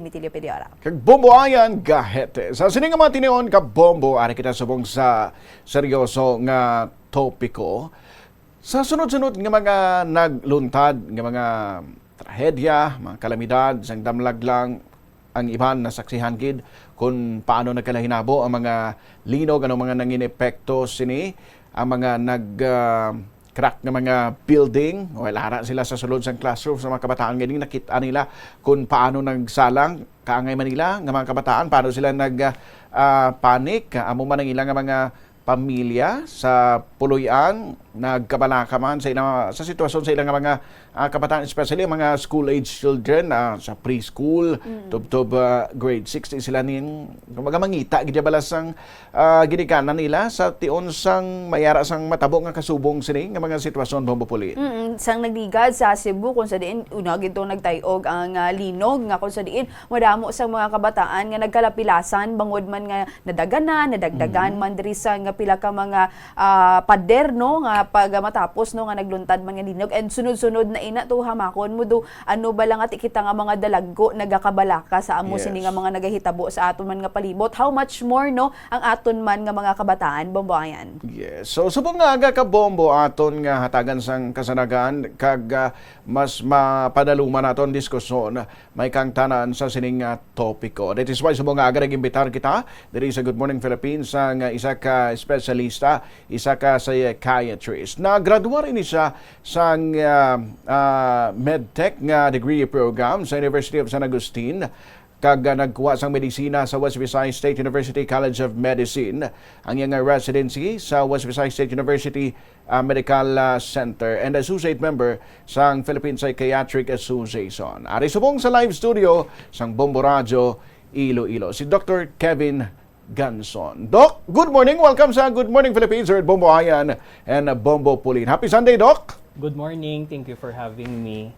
Mitilio Pediora. Kag bombo ayan gahete. Sa sining mga tinion ka bombo ari kita subong sa seryoso nga topiko. Sa sunod-sunod nga mga nagluntad nga mga trahedya, mga kalamidad, sang damlag lang ang iban na saksihan gid kung paano nagkalahinabo ang mga linog ano mga nangin epekto sini ang mga crack ng mga building, o lara sila sa sulod sa classroom sa mga kabataan ngayon, nakita nila kung paano nagsalang kaangay Manila ng mga kabataan, paano sila nag-panic, amo man ang ilang mga pamilya sa puluyan, nagkabalaka man sa sitwasyon sa ilang mga kabataan, especially mga school-age children sa preschool, tub grade 6, sila ning mangita, gidabalas ang ginikanan nila sa tion sang mayara sang matabo nga kasubong sini nga mga sitwasyon bombo puli. Sang nagligad sa Cebu kung sa diin una gito nagtayog ang linog nga kung sa diin madamo sa mga kabataan nga nagkalapilasan bangod man nga nadaganan, nadagdagan man diri sa nga pila ka mga pader no nga pag matapos no nga nagluntad man nga linog and sunod-sunod na ina to hamakon mo do ano ba lang at ikita nga mga dalaggo nagakabalaka sa amo sini nga mga nagahitabo sa aton man nga palibot, how much more no ang aton man nga mga kabataan bomboayan. Yes, so subong nga aga ka bombo aton nga hatagan sang kasanagan kag mas mapadaluman naton diskusyon may kang tanan sa sining topiko. That is why subong nga aga nag-imbitar kita diri sa Good Morning Philippines sang isa ka espesyalista, isa ka psychiatrist. Nagraduar ini siya sang medtech nga degree program sa University of San Agustin kag nagkuha sang medisina sa West Visayas State University College of Medicine, ang iyang residency sa West Visayas State University Medical Center, and associate member sang Philippine Psychiatric Association. Ari subong sa live studio sang Bombo Radio Iloilo si Dr. Kevin Ganson. Doc, good morning. Welcome sa Good Morning Philippines or Bombo Ayan and Bombo Pulin. Happy Sunday, Doc. Good morning. Thank you for having me.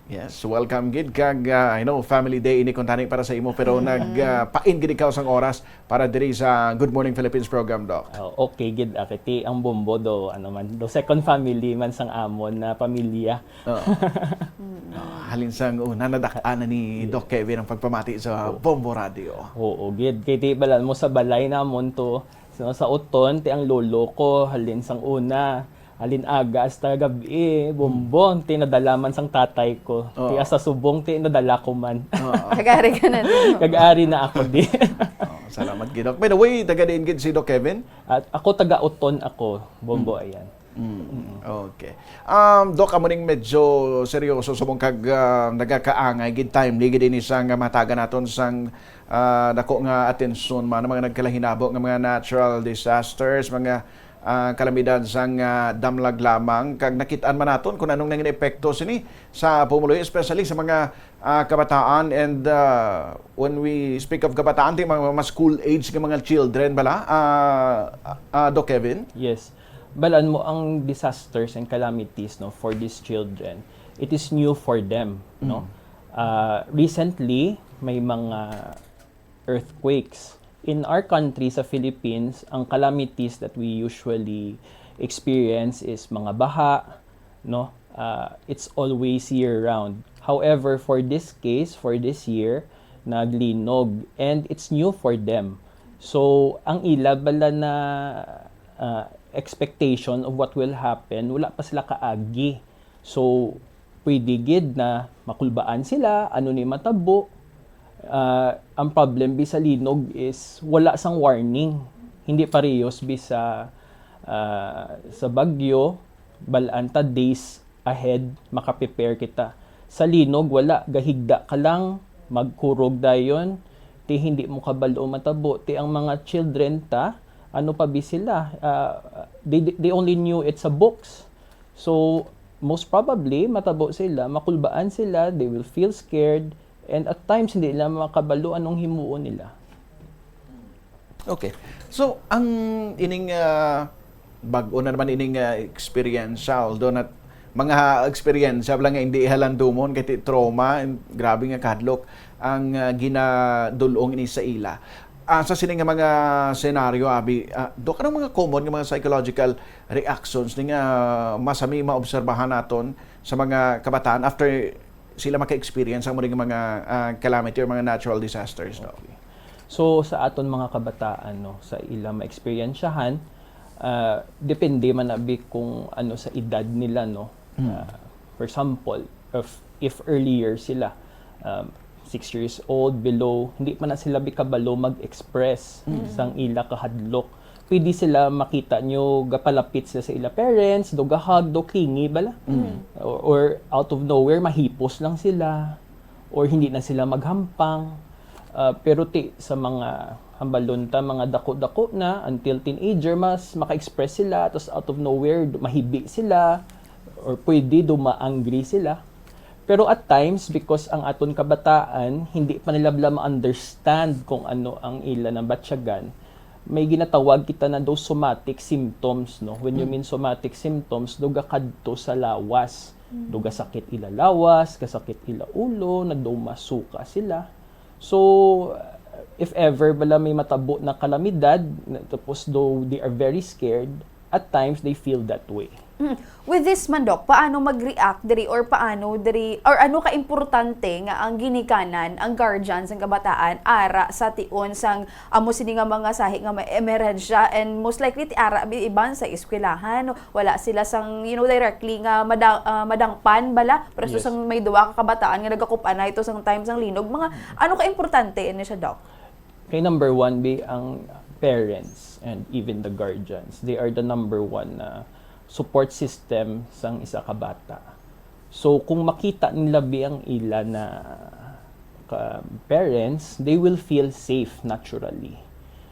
Yes, welcome gid kag I know family day ini kuntani para sa imo pero nagpain gid ikaw sang oras para diri sa Good Morning Philippines program, Doc. Okay gid akiti ang bombo do ano man do second family man sang amon na pamilya. Halin sang una nadak-an ni Doc Kevin ang pagpamati sa Bombo Radio. Oo gid kay ti balan mo sa balay namon to sa uton ti ang lolo ko halin sang una halin aga hasta gabi bombong tinadalaman sang tatay ko. Ti asa subong ti nadala ko man. Kag-ari ka na. Kag-ari na ako di. Salamat gid, Doc. By the way, taga din gid si Doc Kevin? At ako taga-uton ako, bombo ayan. Okay. Doc, amo ning medyo seryoso subong kag nagakaangay gid timely gid ini sang mataga naton sang dako nga atensyon man mga nagkalahinabo nga mga natural disasters, mga kalamidad sang damlag lamang kag nakitaan man naton kung anong nanging epekto sini sa pumuloy, especially sa mga kabataan, and when we speak of kabataan ti mga school age nga mga children bala, Doc Kevin? Yes. Balan mo ang disasters and calamities no for these children. It is new for them, no. Recently may mga earthquakes in our country sa Philippines. Ang calamities that we usually experience is mga baha, no. It's always year round. However, for this case, for this year, naglinog and it's new for them. So ang ila bala na expectation of what will happen, wala pa sila kaagi. So, pwede gid na makulbaan sila, ano ni matabo. Ang problem bisa linog is wala sang warning. Hindi parehas bisa sa bagyo, balanta days ahead makaprepare kita. Sa linog wala, gahigda ka lang, magkurog dayon, ti hindi mo kabalo matabo. Ti ang mga children ta, ano pa bi sila? They only knew it's a books. So, most probably, matabo sila, makulbaan sila, they will feel scared, and at times, hindi nila makabalo anong himuon nila. Okay. So, ang ining bago na naman ining experience, although na mga experience lang nga hindi ihalandumon kay trauma, grabe nga kadlok ang ginadulong ini sa ila. Sa sining nga mga senaryo, Abi, Dok, anong mga common nga mga psychological reactions ni nga masami maobserbahan naton sa mga kabataan after sila maka-experience ang mga calamity or mga natural disasters, Doc? So sa aton mga kabataan no, sa ilang maexperyensyahan, depende man abi kung ano sa edad nila no. For example, if earlier sila 6 years old below, hindi pa na sila bikabalo mag-express sang ila kahadlok. Pwede sila makita nyo gapalapit sila sa ila parents, do gahag, do clingy bala. Or out of nowhere mahipos lang sila or hindi na sila maghampang. Pero sa mga hambalunta, mga dako-dako na until teenager, mas maka-express sila, tapos out of nowhere mahibi sila or pwede ma-angry sila. Pero at times, because ang aton kabataan, hindi pa nila ma-understand kung ano ang ila ng batsyagan, may ginatawag kita na those somatic symptoms, no? When you mean somatic symptoms, duga kadto sa lawas. Duga sakit ila lawas, kasakit ila ulo, nagdumasuka sila. So, if ever bala may matabo na kalamidad, tapos though they are very scared, at times they feel that way. With this man, Doc, paano mag-react diri or paano diri or ano ka-importante nga ang ginikanan ang guardians ang kabataan ara sa tion sang amo sini nga mga sahi nga may emerhensya and most likely ti ara iban sa eskwelahan wala sila sang directly nga madangpan bala pero Yes. sang may duwa ka kabataan nga nagakupan na ito sang times ang linog mga ano ka-importante ini siya, Doc? Kay number one, ang parents and even the guardians. They are the number one support system sang isa ka bata. So kung makita nila ang ila na parents, they will feel safe naturally.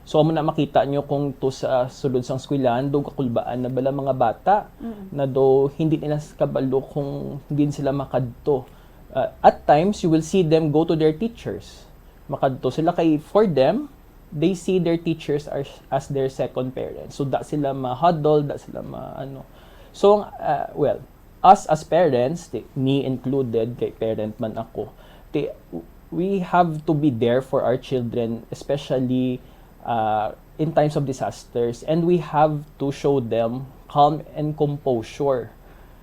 So amo na makita nyo kung to sa sulod sang eskwelahan do kakulbaan na bala mga bata na do hindi nila kabalo kung hindi sila makadto. At times you will see them go to their teachers. Makadto sila kay for them they see their teachers as their second parents. So, da sila ma-huddle, da sila ma-ano. So, us as parents, me included, kay parent man ako, we have to be there for our children, especially in times of disasters. And we have to show them calm and composure.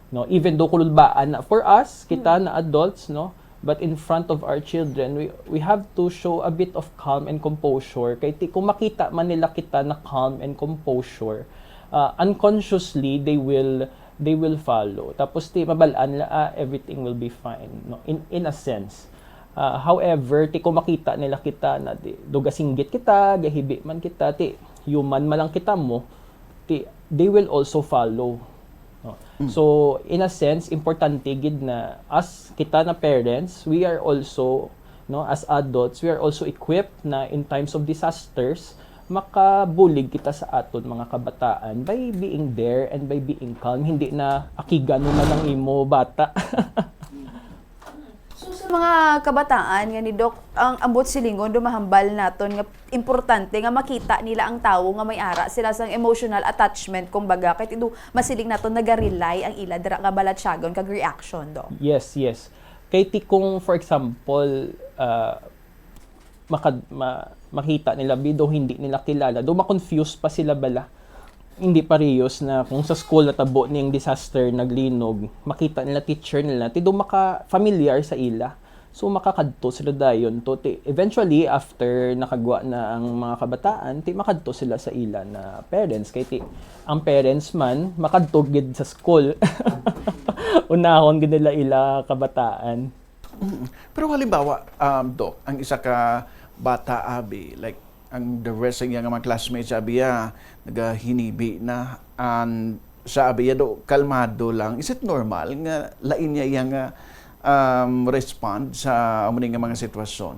No? Even though kululbaan na for us, kita na adults, no? But in front of our children, we have to show a bit of calm and composure. Kaya kung makita man nila kita na calm and composure, unconsciously they will follow. Tapos mabalaan la everything will be fine. No, in a sense. However, kung makita nila kita na dugasinggit kita, gahibi man kita, human malang kita mo, they will also follow. No. So, in a sense, importante gid na as kita na parents, we are also, no, as adults, we are also equipped na in times of disasters, makabulig kita sa aton mga kabataan by being there and by being calm. Hindi na akigano na lang imo bata. So sa mga kabataan nga ni Doc, ang ambot silingon dumahambal naton nga importante nga makita nila ang tawo nga may ara sila sang emotional attachment kumbaga kay tido masiling naton naga-rely ang ila dira nga balatsyagon kag reaction, Doc. Yes. Kay kung for example makita nila bido hindi nila kilala, do ma-confuse pa sila bala. Hindi parehas na kung sa school natabo niyang disaster naglinog, makita nila teacher nila, tido maka-familiar sa ila. So makakadto sila dayon to. Eventually, after nakagwa na ang mga kabataan, makadto sila sa ila na parents. Kaya ang parents man, makadto gid sa school. Unahon gid nila ila kabataan. Pero halimbawa, Doc, ang isa ka bata abi, like ang the rest ng mga classmates abi nagahinibi na sa abi do kalmado lang. Is it normal nga lain niya yang respond sa amuning nga mga sitwasyon?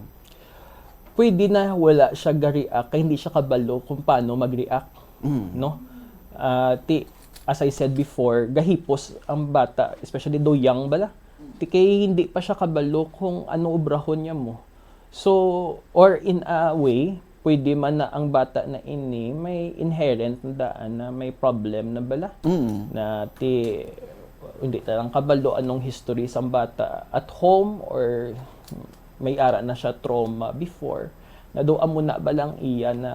Pwede na wala siya ga-react, kaya hindi siya kabalo kung paano mag-react, no? As I said before, gahipos ang bata, especially do young bala. Kaya hindi pa siya kabalo kung ano obrahon niya mo. So, or in a way, pwede man na ang bata na ini may inherent na daan na may problem na bala. Na hindi talang kabalo anong history sa bata at home or may ara na siya trauma before. Na doon mo na balang iya na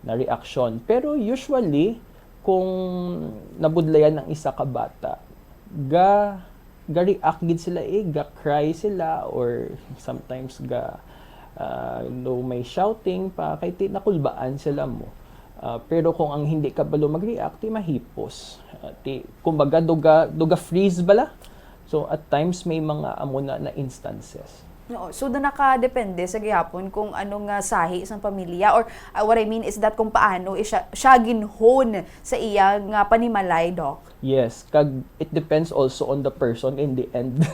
na reaction. Pero usually, kung nabudlayan ng isa ka bata, ga-react gid sila ga-cry sila or sometimes no may shouting pa kay ti nakulbaan sila mo. Pero kung ang hindi ka balo mag-react, ti mahipos. Kumbaga duga freeze bala. So at times may mga amo na instances. No, so na nakadepende sa gihapon kung anong sahi sa pamilya or what I mean is that kung paano siya ginhon sa iyang panimalay, Doc. Yes, it depends also on the person in the end.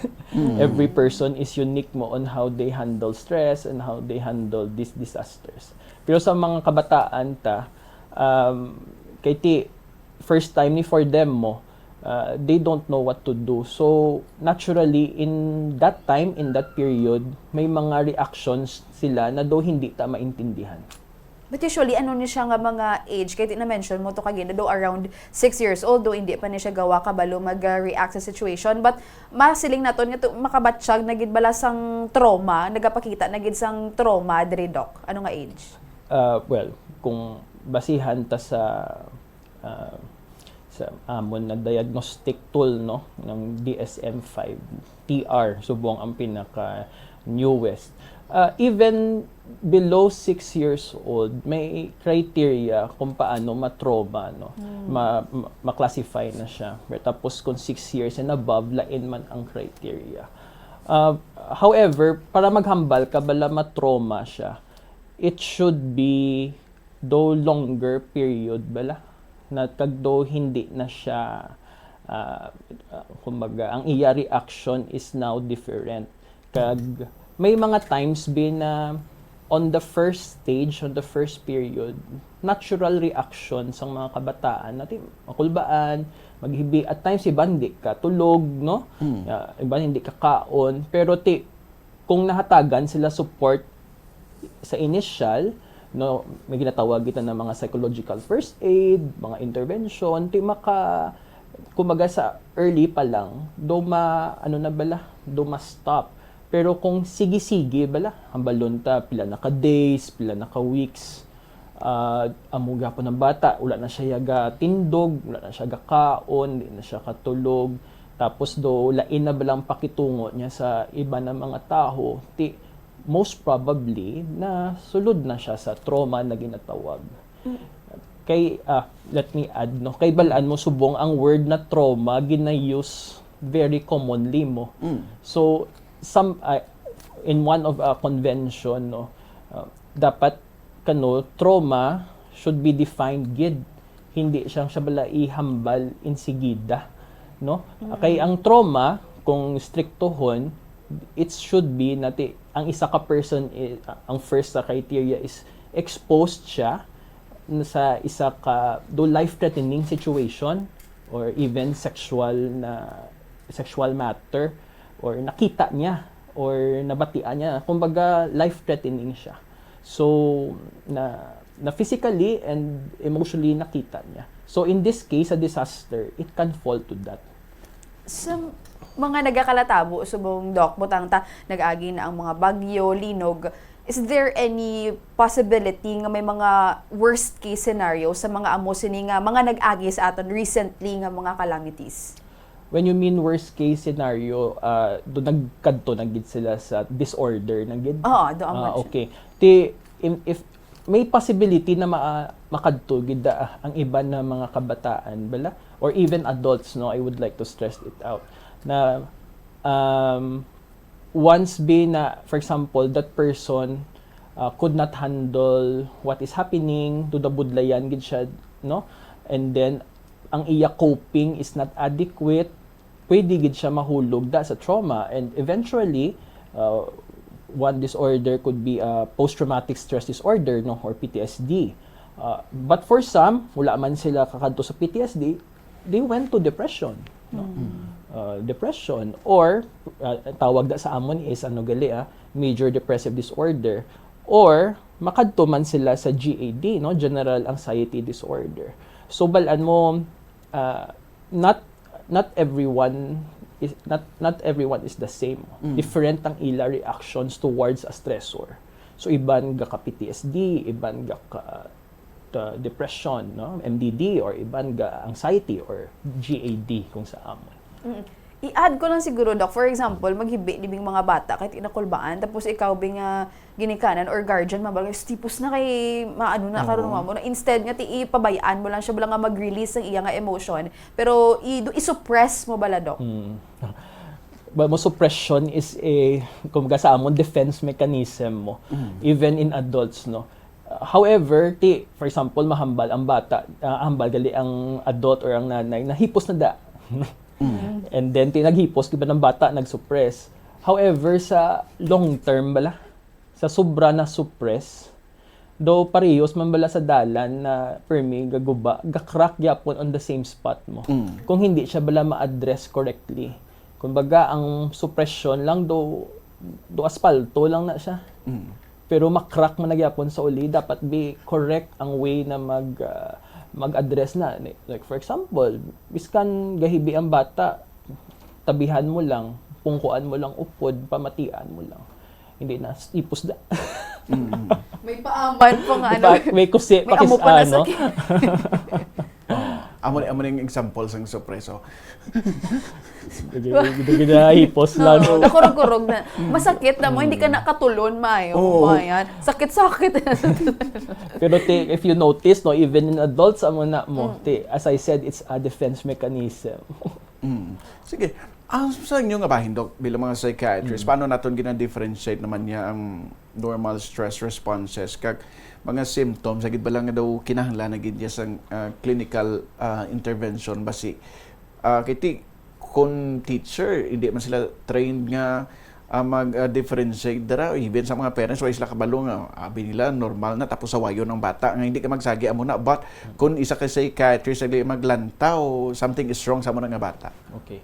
Every person is unique mo on how they handle stress and how they handle these disasters. Pero sa mga kabataan kay ti first time ni for them mo, they don't know what to do. So, naturally, in that time, in that period, may mga reactions sila na do hindi ta maintindihan. But usually, ano niya siya nga mga age? Kaya na-mention mo to kagina, do around 6 years old, do hindi pa niya siya gawa kabalo mag-react sa situation. But, masiling naton nga to, makabatsyag, nagid balasang trauma, nagapakita, nagid sang trauma, diri, Doc. Ano nga age? Well, kung basihan ta sa amon na diagnostic tool no ng DSM-5 TR subong ang pinaka newest, even below 6 years old may criteria kung paano matrauma no ma-classify na siya. Tapos kung 6 years and above lain man ang criteria. However, para maghambal ka bala matrauma siya, it should be do longer period bala na kagdo hindi na siya kumbaga ang iya reaction is now different. May mga times na on the first stage, on the first period, natural reaction sa mga kabataan natin makulbaan, maghibi, at times iban hindi ka tulog no, iban hindi ka kaon, pero kung nahatagan sila support sa initial no, may ginatawag kita ng mga psychological first aid, mga intervention, kumbaga sa early pa lang, stop. Pero kung sige-sige bala, ang balonta, pila na ka days, pila na ka weeks, amuga po ng bata, wala na siya yaga tindog, wala na siya yaga kaon, hindi na siya katulog, tapos lain na balang pakitungo niya sa iba na mga tao, most probably na sulod na siya sa trauma na ginatawag. Kay let me add no, kay balaan mo subong ang word na trauma gina-use very commonly mo. So in one of a convention no, dapat trauma should be defined gid, hindi siya bala ihambal insigida no. Kay ang trauma kung striktohon, it should be ang isa ka person ang first sa criteria is exposed siya sa isa ka life-threatening situation or even sexual matter or nakita niya or nabatian niya, kumbaga life-threatening siya. So na physically and emotionally nakita niya. So in this case, a disaster, it can fall to that. Sa mga nagakalatabo, subong Doc, butang nag-agi na ang mga bagyo, linog, is there any possibility nga may mga worst case scenario sa mga amo sini nga mga nag-agi sa aton recently nga mga calamities? When you mean worst case scenario, do nagkadto na gid sila sa disorder na gid? Oo, do ang okay. If may possibility na makadto gid ang iba na mga kabataan bala or even adults no, I would like to stress it out na once na for example that person could not handle what is happening to the budlayan gid siya no, and then ang iya coping is not adequate, pwede gid siya mahulog sa trauma, and eventually one disorder could be a post-traumatic stress disorder no, or PTSD. But for some, wala man sila kakadto sa PTSD, they went to depression. No? Depression or tawag sa amon is major depressive disorder, or makadto man sila sa GAD no, general anxiety disorder. So balaan mo not everyone is the same. Different ang ila reactions towards a stressor. So iban ga ka PTSD, iban ga ka depression no, MDD, or iban ga anxiety or GAD kung sa amon. I-add ko lang siguro, Doc, for example, maghibi dibing mga bata kahit inakulbaan, tapos ikaw bing ginikanan or guardian, mabalay, tipos na kay maano na karon mo na instead nga ti ipabayaan mo lang siya bala nga mag-release ng iya nga emotion, pero i-suppress mo bala, Doc. But mo suppression is a kumbaga sa amon defense mechanism mo even in adults, no. However, for example, mahambal ang bata, hambal gali ang adult or ang nanay, nahipos na da. And then tinaghipos giba ng bata nag-suppress. However, sa long term bala, sa sobra na suppress, do parehas man bala sa dalan na permi gaguba, gakrak gyapon on the same spot mo. Kung hindi siya bala ma-address correctly. Kumbaga ang suppression lang do aspalto lang na siya. Pero makrak man nagyapon sa uli, dapat be correct ang way na mag-address na. Like for example, biskan gahibi ang bata, tabihan mo lang, pungkuan mo lang upod, pamatian mo lang. Hindi na ipos da. May paaman po nga May kusi, may amo pa na pakis-ano. Amo yung examples ng suppreso. Hipos lang. Oo, nakurog-kurog na. Masakit na mo, hindi ka nakatulon, Mayo. Mayan. Sakit-sakit. Pero if you notice, no, even in adults, amo na mo, as I said, it's a defense mechanism. Sige. Sa inyo nga bahin, Doc, bilang mga psychiatrists, paano natin gina-differentiate naman niya ang normal stress responses kag mga symptoms, agad ba lang nga daw kinahanglan na gid sa clinical intervention basi kiti kung teacher hindi man sila trained nga mag-differentiate dara even sa mga parents wala sila kabalo nga abi nila normal na tapos sawayo ng bata nga hindi ka magsagi amo na, but kung isa ka psychiatrist agli maglantaw something is wrong sa mo nga bata. Okay.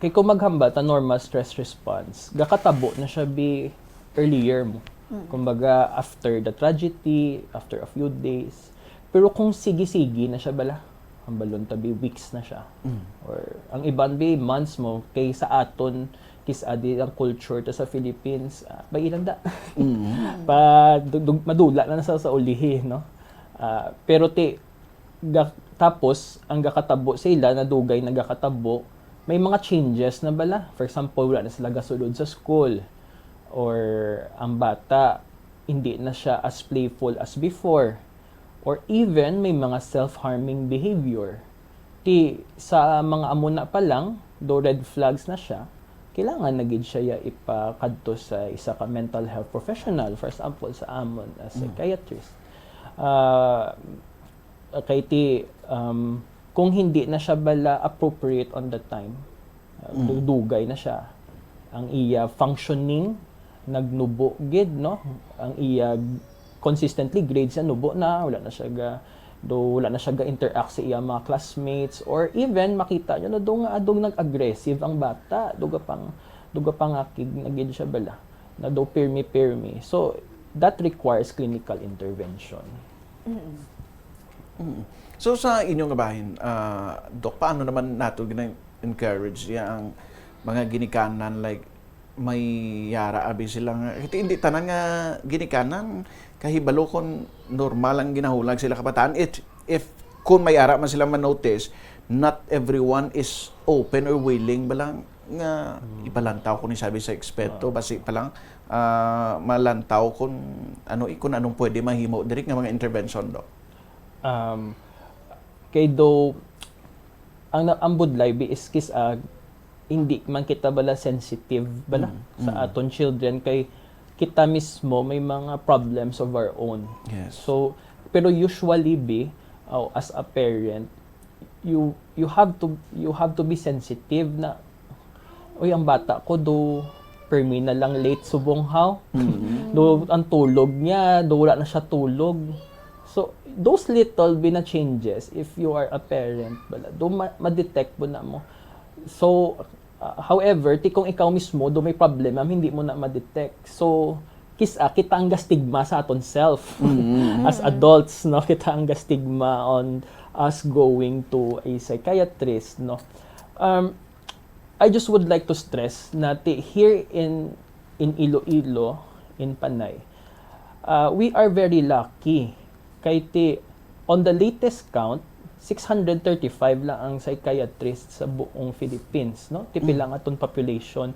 Kay kung maghambal ta normal stress response, gakatabo na siya be earlier mo. Kumbaga after the tragedy, after a few days. Pero kung sige-sige na siya bala, hambalon tabi weeks na siya. Or ang iban be months mo kay sa aton adi ang culture ta sa Philippines, ilang da. Madula na sa ulihi, no. Pero tapos ang gakatabo sila na dugay na gakatabo, may mga changes na bala. For example, wala na sila gasulod sa school. Or ang bata, hindi na siya as playful as before. Or even, may mga self-harming behavior. Sa mga amuna pa lang, do red flags na siya, kailangan na gid siya ipakadto sa isa ka mental health professional. For example, sa amon as psychiatrist. Kung hindi na siya bala appropriate on the time, dugay na siya. Ang iya functioning, nagnubo gid, no? Ang iya consistently grades sa nubo na, wala na siya ga-interact sa iya mga classmates, or even makita nyo na adong nag-aggressive ang bata, duga pang akig na gid siya bala, na do pirmi. So that requires clinical intervention. So sa inyong bahin, Doc, paano naman nato gina-encourage ang mga ginikanan like may yara abi silang hindi tanan nga ginikanan kahibalo kon normal ang ginahulag sila kabataan. If kung may yara man sila man-notice, not everyone is open or willing balang nga ipalantaw kung sabi sa eksperto basi palang malantaw kung anong pwede mahimo diri nga mga intervention, Doc. Kay do ang budlay is hindi man kita bala sensitive bala sa aton children, kay kita mismo may mga problems of our own. Yes. So pero usually as a parent, you have to be sensitive na ang bata ko do permi na lang late subong how. Do ang tulog niya, do wala na siya tulog. So those little na changes, if you are a parent bala, do ma-detect mo na mo. So however, kung ikaw mismo do may problem, hindi mo na ma-detect. So kita ang stigma sa aton self as adults, no, kita ang stigma on us going to a psychiatrist, no. I just would like to stress na here in Iloilo, in Panay, we are very lucky. Kay on the latest count 635 lang ang psychiatrist sa buong Philippines, no? Tipi lang aton population.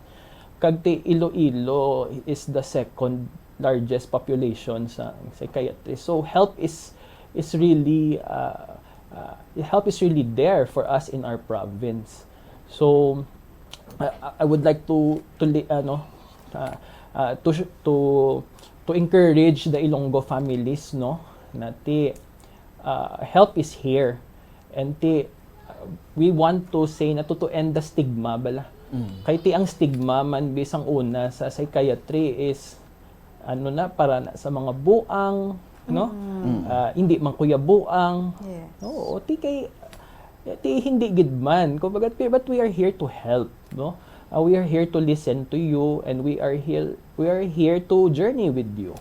Kag ti Iloilo is the second largest population sa psychiatrist. So help is really there for us in our province. So I would like to encourage the Ilonggo families, no, na help is here, and we want to say na to end the stigma bala. Kay ang stigma man bisang una sa psychiatry is para na sa mga buang, no, hindi man kuya buang. Yes. Oo, hindi gid man. Kumbaga, but we are here to help, no? We are here to listen to you, and we are here to journey with you.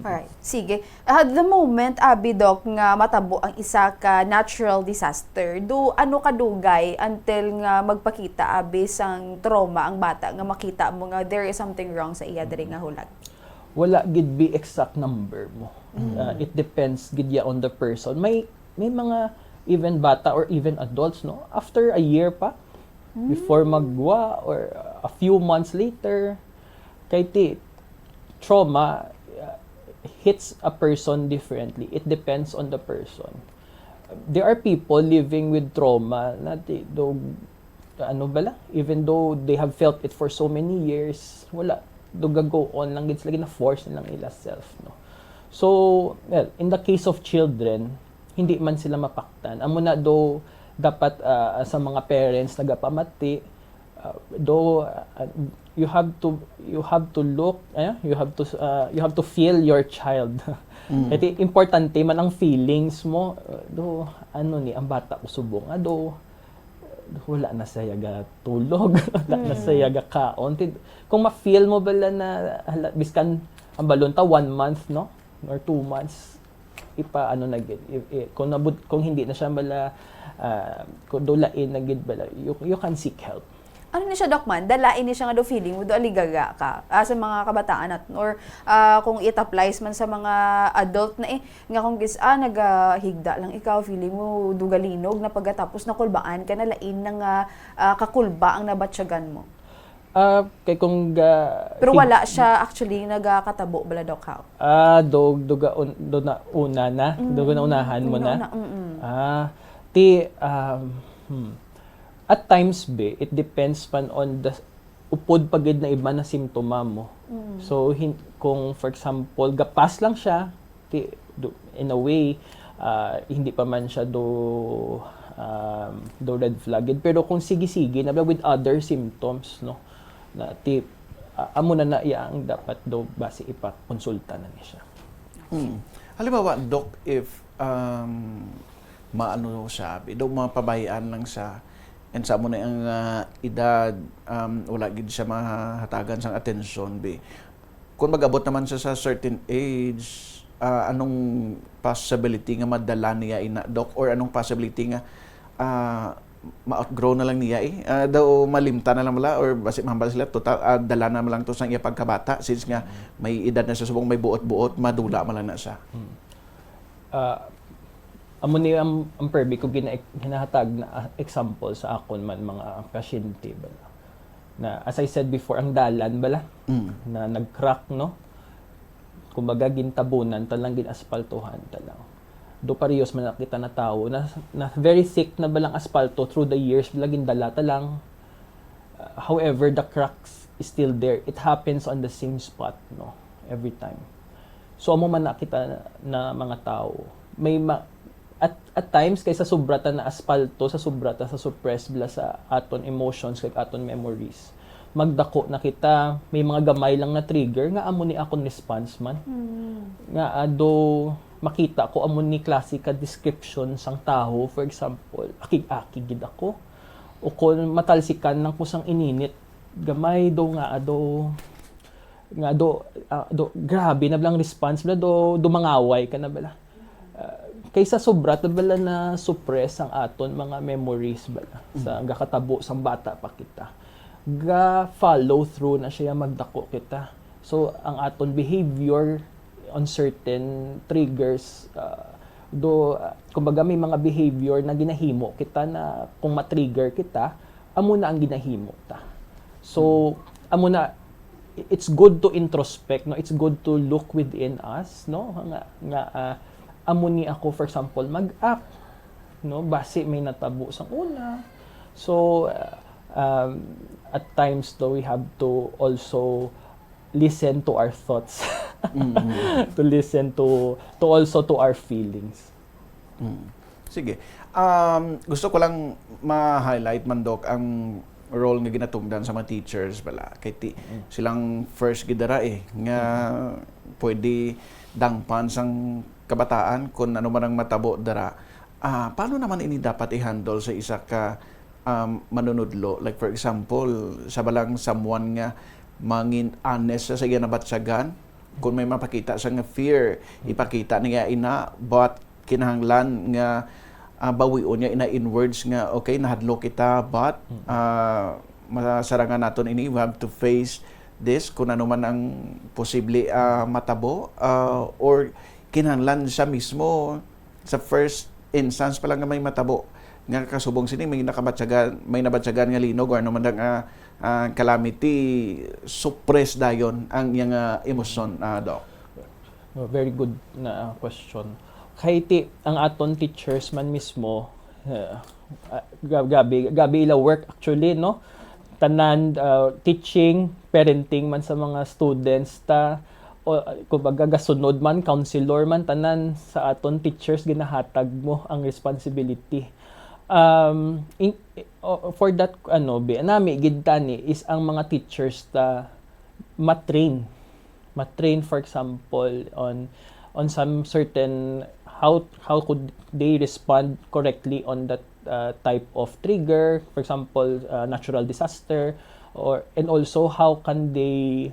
Alright, sige. At the moment, Abi Doc, nga matabo ang isa ka natural disaster, ano kadugay until nga magpakita, Abi, sang trauma ang bata, nga makita mo nga there is something wrong sa iya diri nga hulag? Wala gid be exact number mo. It depends gid ya on the person. May mga even bata or even adults, no, after a year pa, before magwa or a few months later, kay trauma hits a person differently. It depends on the person. There are people living with trauma na even though they have felt it for so many years, wala, go on lang, it's like na force nilang ila self, no. So, well, in the case of children, hindi man sila mapaktan. Amo na dapat sa mga parents nagapamati, you have to look, you have to feel your child. Ito importante man ang feelings mo, ang bata usubong, wala na saya ga tulog, wala na saya ga kaon. Kung ma-feel mo bala na biskan ang balon 1 month, no, or 2 months, kung hindi na siya bala kung dulain na gid bala, you can seek help. Ano ni siya, Doc, man? Dalain ni siya nga feeling mo, aligaga ka sa mga kabataan natin, or kung it applies man sa mga adult na nga kung nagahigda lang ikaw, feeling mo dugalinog na pagkatapos na kulbaan ka na lain ng kakulba ang nabatsyagan mo. Kay kung pero wala siya actually nagakatabo bala, Doc, how? unahan mo na. At times it depends pan on the upod pagid na iba na simptoma mo. So kung for example gapas lang siya, in a way hindi pa man siya do red flagged, pero kung sige na with other symptoms, no, na amo na ang dapat base ipakonsulta na niya siya. Halimbawa, Doc, if maano sabi, mapabayaan lang sa and sa mo na ang edad, wala gid siya mahatagan sang atensyon, kung mag-abot naman siya sa certain age, anong possibility nga madala niya Doc, or anong possibility nga ma-outgrow na lang niya daw malimta na lang wala, or basi mahambal sila total dala na lang to sang iya pagkabata, since nga may edad na siya, subong may buot-buot, madula man lang na siya. Amo ni ang perbi ko ginahatag na example sa akon man mga pasyente bala. Na as I said before, ang dalan bala na nag-crack, no. Kumbaga gintabunan talang ginaspaltuhan talang. Do parehas man nakita na tao na very thick na balang asfalto through the years bala gindala talang. However, the cracks is still there. It happens on the same spot, no, every time. So amo man nakita na mga tao may at times kaysa subrata na asfalto sa subrata sa suppress bla sa aton emotions kay aton memories, magdako na kita may mga gamay lang na trigger nga amo ni akong response man nga makita ko amo ni classical description sang taho. For example, akig-akig gid ako, o kung matalsikan ng kusang ininit gamay grabe na blang response bla mangaway ka na bala. Kaysa sobra bala na suppress ang aton mga memories bala sa gakatabo sang bata pa kita, follow through na siya magdako kita. So ang aton behavior on certain triggers kumbaga may mga behavior na ginahimo kita na kung ma-trigger kita, amo na ang ginahimo ta. So, amo na, it's good to introspect, no? It's good to look within us, no? Amo ni ako, for example, mag-act, no? Base may natabo sa una. So, at times though, we have to also listen to our thoughts. To listen to also to our feelings. Sige. Gusto ko lang ma-highlight man Dok ang role nga ginatungdan sa mga teachers bala kay silang first gidara nga pwede dangpan sang kabataan kung ano man ang matabo dara. Paano naman ini dapat i-handle sa isa ka manunudlo? Like for example, sa balang someone nga mangin honest sa iya nabatsagan, kung may mapakita sa nga fear, ipakita niya ina, but kinahanglan nga bawion niya ina in words nga, okay, nahadlo kita, but masarangan naton ini, we have to face this, kung ano man ang posible matabo, or kinahanglan siya mismo sa first instance pa lang nga may matabo, nga kasubong sini, may nabatsagan nga linog, or ano man calamity, suppress dayon ang iyang emosyon, Doc. Very good na question. Kahit ang aton teachers man mismo, gabi ila work actually, no? Tanan, teaching, parenting man sa mga students ta, o kumbaga gasunod man, counselor man, tanan sa aton teachers ginahatag mo ang responsibility. For that nami gid tani is ang mga teachers ta matrain for example on some certain how could they respond correctly on that type of trigger, for example natural disaster, and also how can they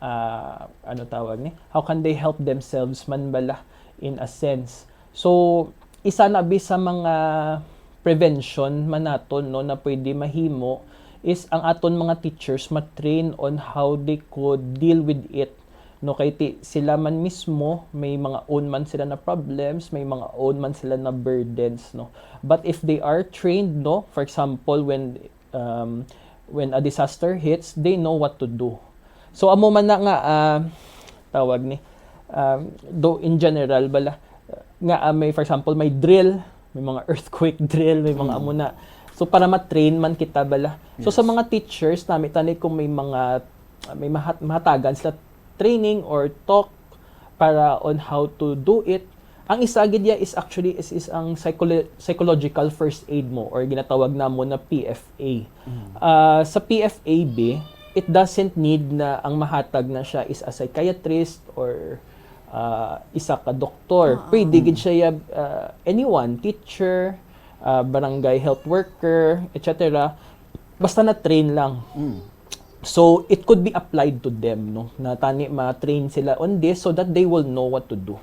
how can they help themselves man bala in a sense. So isa na bi sa mga prevention man naton, no, na pwede mahimo is ang aton mga teachers matrain on how they could deal with it, no, kay sila man mismo may mga own man sila na problems, may mga own man sila na burdens, no, but if they are trained, no, for example when a disaster hits, they know what to do. So amo man na nga tawag ni do in general bala nga may for example may drill, may mga earthquake drill, may mga amo na. So para ma-train man kita bala. So sa mga teachers tani kung may mga mahatagan sila training or talk para on how to do it. Ang isa gid is actually is ang psychological first aid mo, or ginatawag namo na PFA. Sa PFA it doesn't need na ang mahatag na siya is a psychiatrist or isa ka doktor. Pwede gid siya anyone, teacher, barangay health worker, etc. Basta na train lang. So it could be applied to them, no, na tani ma-train sila on this so that they will know what to do.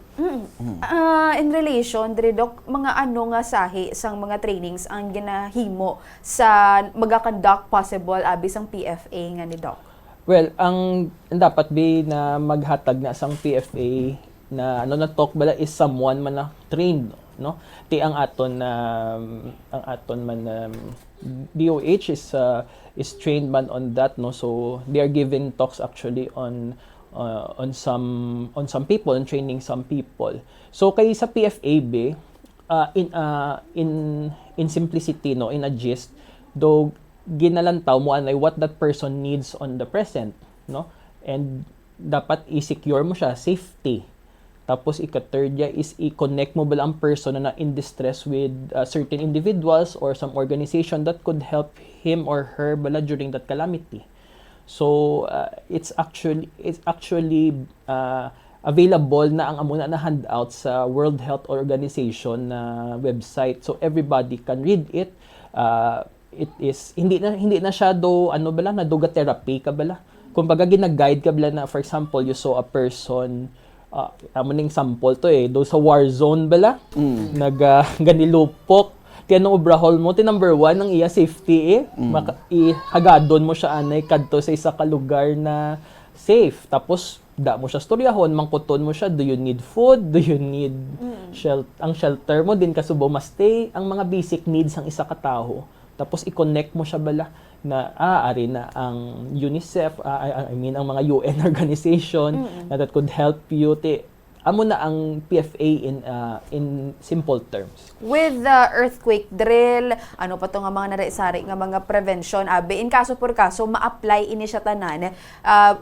In relation diri Doc, mga ano nga sahi sang mga trainings ang ginahimo sa maga-conduct possible abis ang PFA nga ni Doc? Well, ang dapat na maghatag na sang PFA na na talk bala is someone man na trained, no? Ang aton man DOH is trained man on that, no? So they are giving talks actually on some people and training some people. So kay sa PFA in simplicity, no, in a gist, though ginalantaw mo anay what that person needs on the present, no, and dapat i-secure mo siya, safety. Tapos ika-third is i-connect mo ba ang person na in distress with certain individuals or some organization that could help him or her bala during that calamity. So it's actually available na ang amuna na handout sa World Health Organization na website, so everybody can read it. It is hindi na siya do na duga therapy ka bala. Kumbaga gina-guide ka bala na, for example, you saw a person ning sample to do sa war zone bala, ganilupok kaya nung obrahol mo number 1 ang iya safety ihagadon mo siya anay kadto sa isa ka lugar na safe. Tapos, mo siya storyahon, mangkuton mo siya, do you need food? Do you need ang shelter mo din kasubo ma-stay? Ang mga basic needs ang isa ka tawo. Tapos, i-connect mo siya bala na, ari na ang UNICEF, I mean, ang mga UN organization na that could help you. Amo na ang PFA in simple terms. With the earthquake drill, ano pa to nga mga naraisari nga mga prevention, in kaso por kaso, ma-apply ini siya tanan,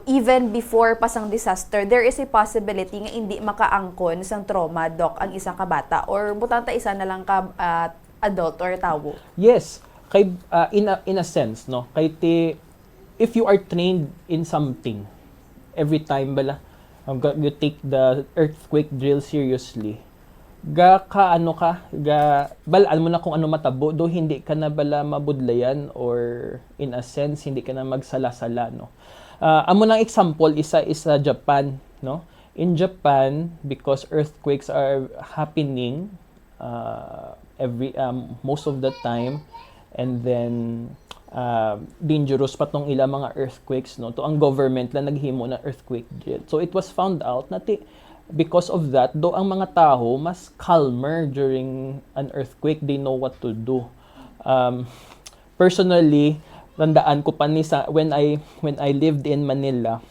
even before pasang disaster, there is a possibility nga hindi makaangkon sang trauma, Doc, ang isa ka bata, or butanta isa na lang ka adult or tawo. Yes, kay in a sense, no, if you are trained in something every time bala you take the earthquake drill seriously, balaan mo na kung ano matabo, do hindi ka na bala mabudlayan, or in a sense hindi ka na magsala-sala, no. Amo ng example isa Japan, no. In Japan, because earthquakes are happening most of the time, and then dangerous pa tong ilang mga earthquakes, no, to ang government lang naghimo na earthquake drill. So it was found out na because of that, do ang mga tao mas calmer during an earthquake, they know what to do. Personally, tandaan ko pa when I lived in Manila,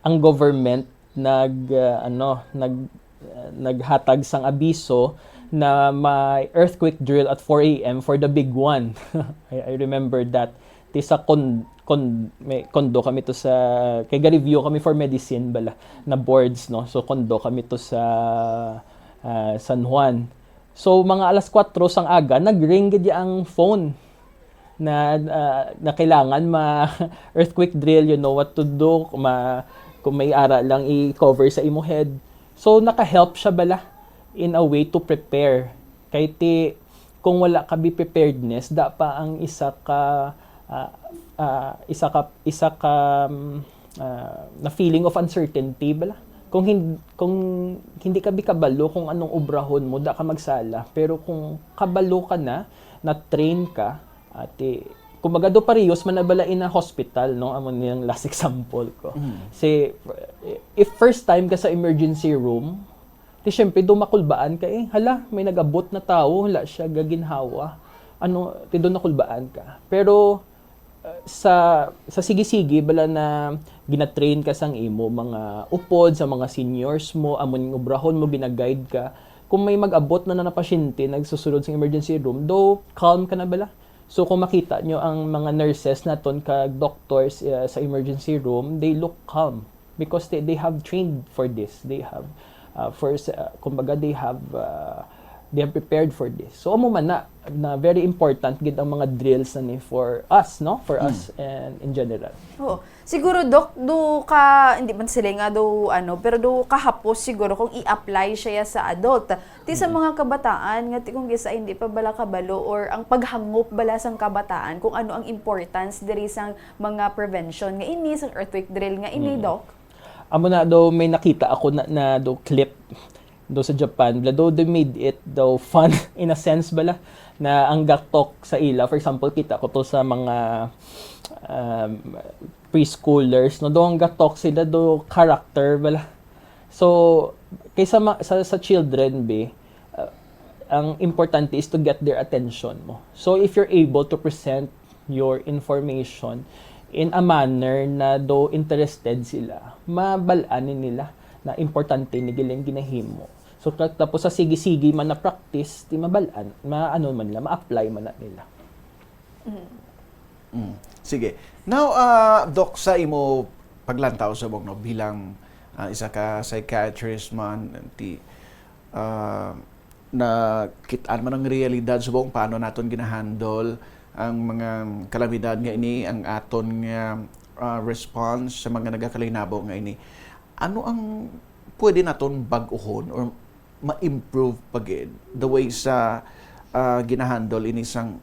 ang government naghatag sang abiso na may earthquake drill at 4 a.m. for the big one. I remember that. Sa may kondo kami to sa, kay review kami for medicine bala, na boards, no. So kondo kami to sa San Juan. So mga alas 4 sang aga, nag-ring gid ang phone na kailangan earthquake drill, you know what to do, kung may ara lang i-cover sa imo head. So naka-help siya bala in a way to prepare. Kay kung wala ka preparedness, pa ang isa ka na feeling of uncertainty bala. Kung hindi ka kabalo kung anong obrahon mo, ka magsala. Pero kung kabalo ka na train ka, kumbaga do parehas man na bala in a hospital, no, amo niyang last example ko. Say if first time ka sa emergency room, syempre makulbaan ka hala, may nagabot na tao, hala siya gaginhawa. Doon nakulbaan ka. Pero sa sige-sige bala na gina-train ka sang imo mga upod sa mga seniors mo, amon obrahon mo, gina-guide ka. Kung may mag-abot na pasyente nagsusunod sa emergency room, calm ka na bala. So kung makita nyo ang mga nurses naton kag doctors sa emergency room, they look calm because they have trained for this. They have kumbaga they have prepared for this. So amo man na very important gid ang mga drills na ni for us, no? For us and in general. Oo. Siguro Doc, hindi man sila nga pero kahapos siguro kung i-apply siya sa adult. Sa mga kabataan nga kung gisa hindi pa bala kabalo or ang paghangop bala sang kabataan kung ano ang importance diri sang mga prevention nga ini sang earthquake drill nga ini, Doc. Amo na may nakita ako na clip sa Japan, they made it fun in a sense bala na ang gaktok sa ila. For example, kita ko to sa mga preschoolers, no, ang gaktok sila character bala. So kaysa sa children ang importante is to get their attention mo. So if you're able to present your information in a manner na interested sila, mabalanin nila na importante ni giling ginahimo. So tapos sa sige-sige man na practice, mabalaan, ma-apply man na nila. Sige. Now, Doc, sa imo paglantaw sa no, bilang isa ka psychiatrist man, na kitaan man ang realidad subong paano naton ginahandle ang mga kalamidad nga ini, ang aton nga response sa mga nagakalinabo nga ini. Ano ang pwede naton bag-ohon or ma-improve pagid the way sa ginahandle ini sang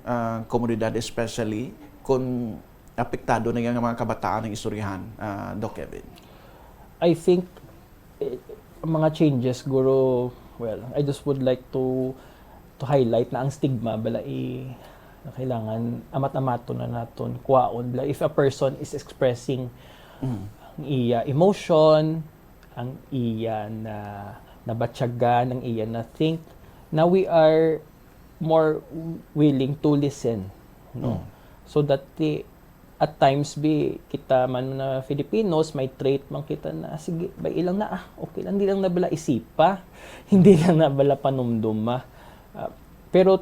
komunidad, especially kung apektado na yung mga kabataan ng istoryahan, Doc Kevin? I think mga changes guro, I just would like to highlight na ang stigma bala na kailangan amat-amato na naton kuwaon bala if a person is expressing ang iya emotion, ang iya na nabatyagan, ang iya na think, na we are more willing to listen, no? So that at times kita man na Filipinos may trait man kita na sige bay ilang na okay lang, hindi lang na bala isipa, hindi lang na bala panumduma. Pero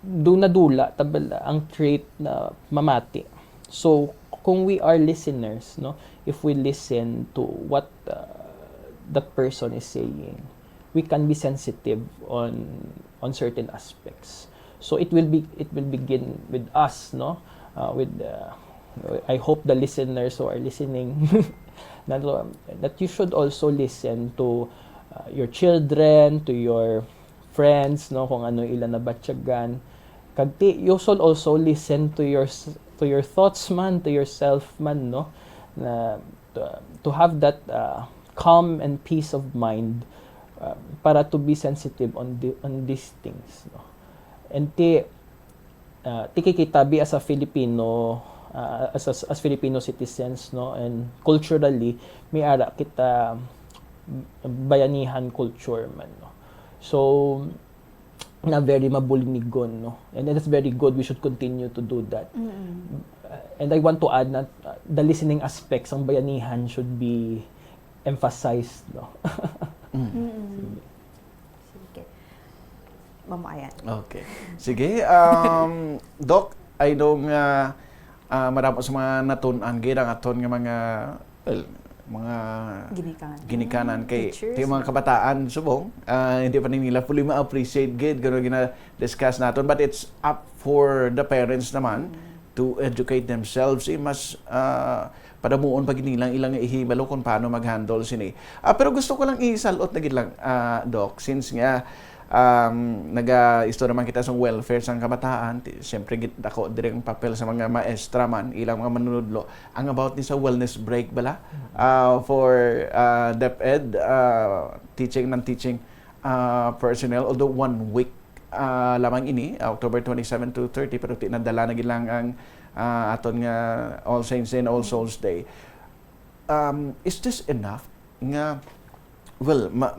do na dula tabala ang trait na mamati. So kung we are listeners, no, if we listen to what that person is saying, we can be sensitive on certain aspects. So it will begin with us, no, I hope the listeners who are listening that you should also listen to your children, to your friends, no, kung ano ilan na batyagan. You should also listen to your thoughts man, to yourself man, no, na to have that calm and peace of mind para to be sensitive on these things, no. And tikikitabi as a Filipino, as Filipino citizens, no, and culturally may ara kita bayanihan culture man, no. So na very mabulinigon, no, and that's very good. We should continue to do that. And I want to add that the listening aspects ng bayanihan should be emphasized, no. Sige. Mamayan. Okay. Sige, Doc, I know nga marami sa mga natun-an gid ang aton nga mga ginikanan kay teachers, ti mga kabataan subong hindi pa nila fully ma-appreciate gid gano gina-discuss naton, but it's up for the parents naman to educate themselves mas padamuon pag nilang ilang ihibalo kung paano mag-handle sini. Pero gusto ko lang isalot na gid lang, Doc, since nga naga-istorya man kita sa welfare sang kabataan, siyempre ako dire ang papel sa mga maestra man, ilang mga manunudlo, ang about ni sa wellness break bala for DepEd, teaching personnel, although 1 week lamang ini, October 27 to 30, pero tinadala na gid lang ang aton nga All Saints Day and All Souls Day. Is this enough nga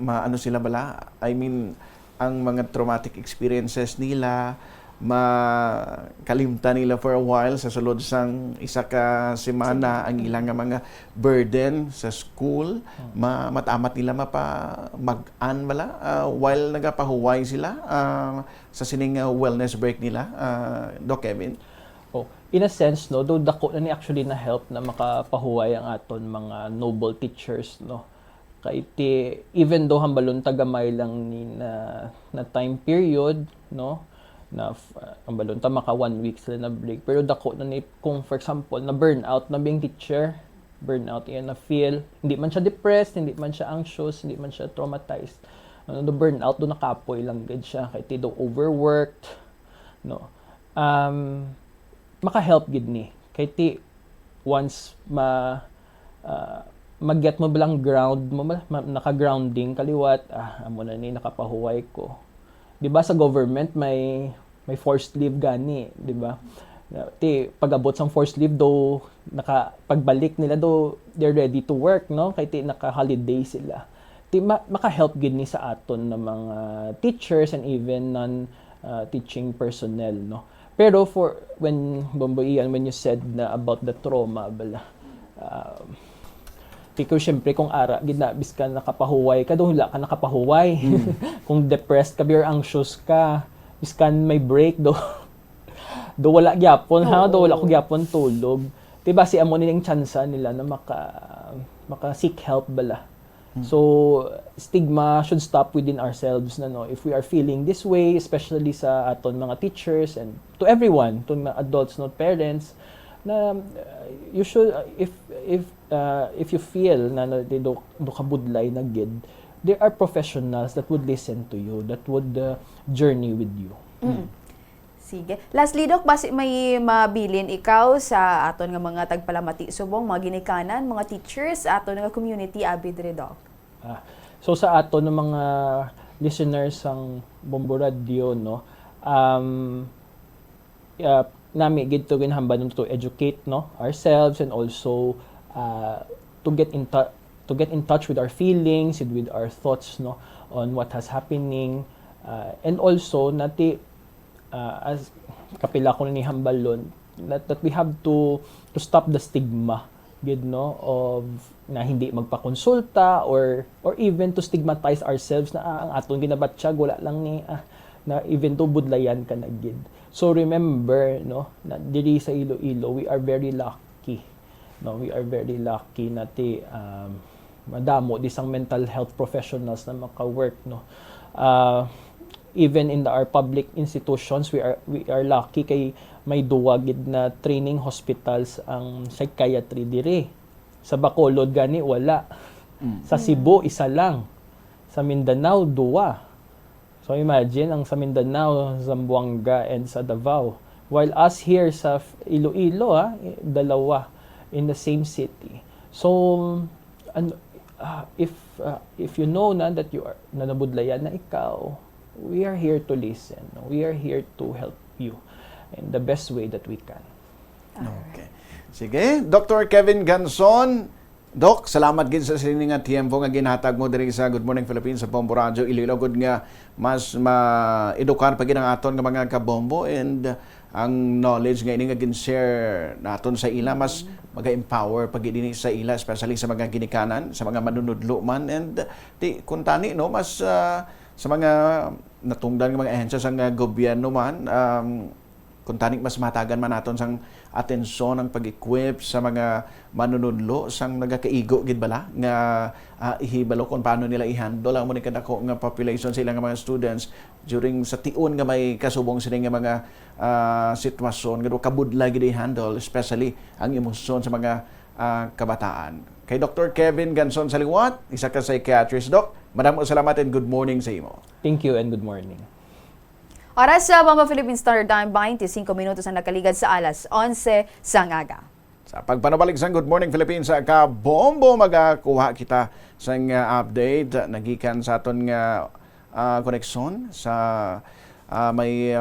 ano sila bala? I mean, ang mga traumatic experiences nila makalimtan nila for a while sa sulod sang isa ka semana ang ilang nga mga burden sa school, matamat nila mag-an bala while nagapahuway sila sa sining wellness break nila, Doc Kevin. In a sense, no, though dako na ni actually na help na makapahuway ang aton mga noble teachers, no. Kay even though hambalon tagamay lang ni na time period, no, na hambalon ta maka 1 week sila na break, pero dako na ni kung for example na burnout na being teacher, burnout yan na feel, hindi man siya depressed, hindi man siya anxious, hindi man siya traumatized, no, burnout do nakapoy lang gid siya kay do overworked, no. Maka-help gid ni kay once mag-get mo bilang ground mo, naka-grounding kaliwat, amo na ni nakapahuway ko. 'Di ba sa government may forced leave gani, 'di ba? Pag-abot sang forced leave do pagbalik nila do they're ready to work, no? Kay naka-holiday sila. Maka-help gid ni sa aton na mga teachers and even non-teaching personnel, no? Pero when you said na about the trauma bala, ikaw syempre kung ara ginabis ka nakapahuway ka, wala ka nakapahuway. Kung depressed ka or anxious ka, biskan may break do wala gyapon, wala ko gyapon tulog. Diba si amo nilang tsansa nila na maka seek help bala. So stigma should stop within ourselves na, no, if we are feeling this way, especially sa aton mga teachers and to everyone, to mga adults, not parents, na you should if you feel na do kabudlay na gid, there are professionals that would listen to you, that would journey with you. Sige. Lastly, Doc, basi may mabilin ikaw sa aton nga mga tagpalamati subong, mga ginikanan, mga teachers, aton nga community abi dire, Doc? So sa aton ng mga listeners ang Bombo Radio, no, nami gid to ginhambanon to educate no ourselves, and also to get in touch with our feelings and with our thoughts no on what has happening, and also nati as kapila ko ni hambalon that we have to stop the stigma gid no of na hindi magpakonsulta, or even to stigmatize ourselves na ang aton ginabatsyag wala lang ni na even to budlayan ka na gid. So remember no na diri sa Iloilo we are very lucky no, we are very lucky na madamo disang mental health professionals na maka-work no. Even in our public institutions we are lucky kay may duwa gid na training hospitals ang psychiatry diri. Sa Bacolod gani wala. Sa Cebu isa lang. Sa Mindanao duwa. So imagine ang sa Mindanao, Zamboanga and sa Davao. While us here sa Iloilo dalawa in the same city. So if you know na that you are nanabudlayan na ikaw, we are here to listen. We are here to help you in the best way that we can. Okay. Sige, Dr. Kevin Ganson. Doc, salamat gid sa sining nga tiempo nga ginhatag mo diri sa Good Morning Philippines sa Bombo Radio Iloilo, gud nga mas ma-edukar pa gid ang aton nga mga kabombo, and ang knowledge nga ini nga gin-share naton sa ila mas maga-empower pag ini sa ila, especially sa mga ginikanan, sa mga manunudlo man, and kung tani no mas sa mga natungdan nga mga ahensya sa gobyerno man, kung tanik mas matagan man naton sang atensyon ang pag-equip sa mga manunudlo sang nagakaigo gid bala nga ihibalo kung paano nila i-handle ang mga kadako nga population sa ilang mga students during sa tiun nga may kasubong sila nga mga sitwasyon nga kabudla gid i-handle, especially ang emosyon sa mga kabataan. Kay Dr. Kevin Ganson Saliwat, isa ka psychiatrist, Doc. Maraming salamat and good morning sa imo. Thank you and good morning. Oras sa Bombo Philippine Standard Time, 25 minutos ang nakaligad sa alas 11 sa ngaga. Sa pagpanabalik sa Good Morning Philippines sa Kabombo, magakuha kita sa update nagikan sa aton nga koneksyon sa may